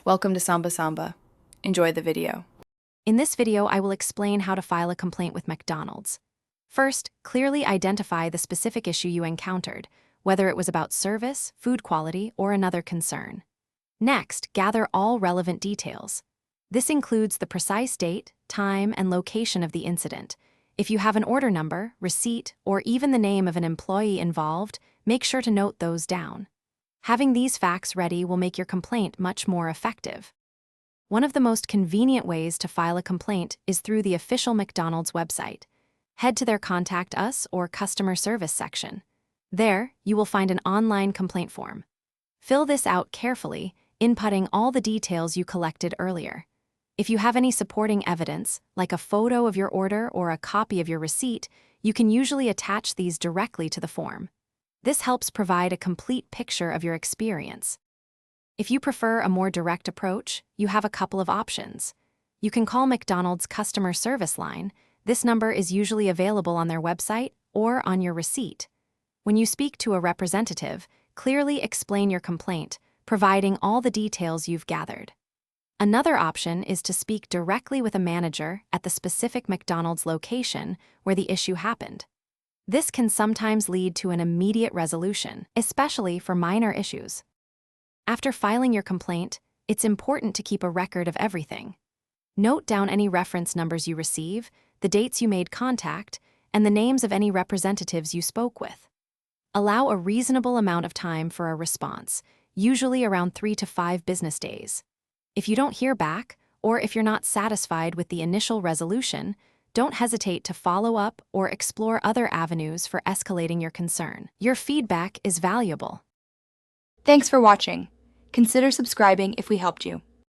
Welcome to Samba Samba. Enjoy the video. In this video, I will explain how to file a complaint with McDonald's. First, clearly identify the specific issue you encountered, whether it was about service, food quality, or another concern. Next, gather all relevant details. This includes the precise date, time, and location of the incident. If you have an order number, receipt, or even the name of an employee involved, make sure to note those down. Having these facts ready will make your complaint much more effective. One of the most convenient ways to file a complaint is through the official McDonald's website. Head to their Contact Us or Customer Service section. There, you will find an online complaint form. Fill this out carefully, inputting all the details you collected earlier. If you have any supporting evidence, like a photo of your order or a copy of your receipt, you can usually attach these directly to the form. This helps provide a complete picture of your experience. If you prefer a more direct approach, you have a couple of options. You can call McDonald's customer service line. This number is usually available on their website or on your receipt. When you speak to a representative, clearly explain your complaint, providing all the details you've gathered. Another option is to speak directly with a manager at the specific McDonald's location where the issue happened. This can sometimes lead to an immediate resolution, especially for minor issues. After filing your complaint, it's important to keep a record of everything. Note down any reference numbers you receive, the dates you made contact, and the names of any representatives you spoke with. Allow a reasonable amount of time for a response, usually around 3 to 5 business days. If you don't hear back, or if you're not satisfied with the initial resolution, don't hesitate to follow up or explore other avenues for escalating your concern. Your feedback is valuable. Thanks for watching. Consider subscribing if we helped you.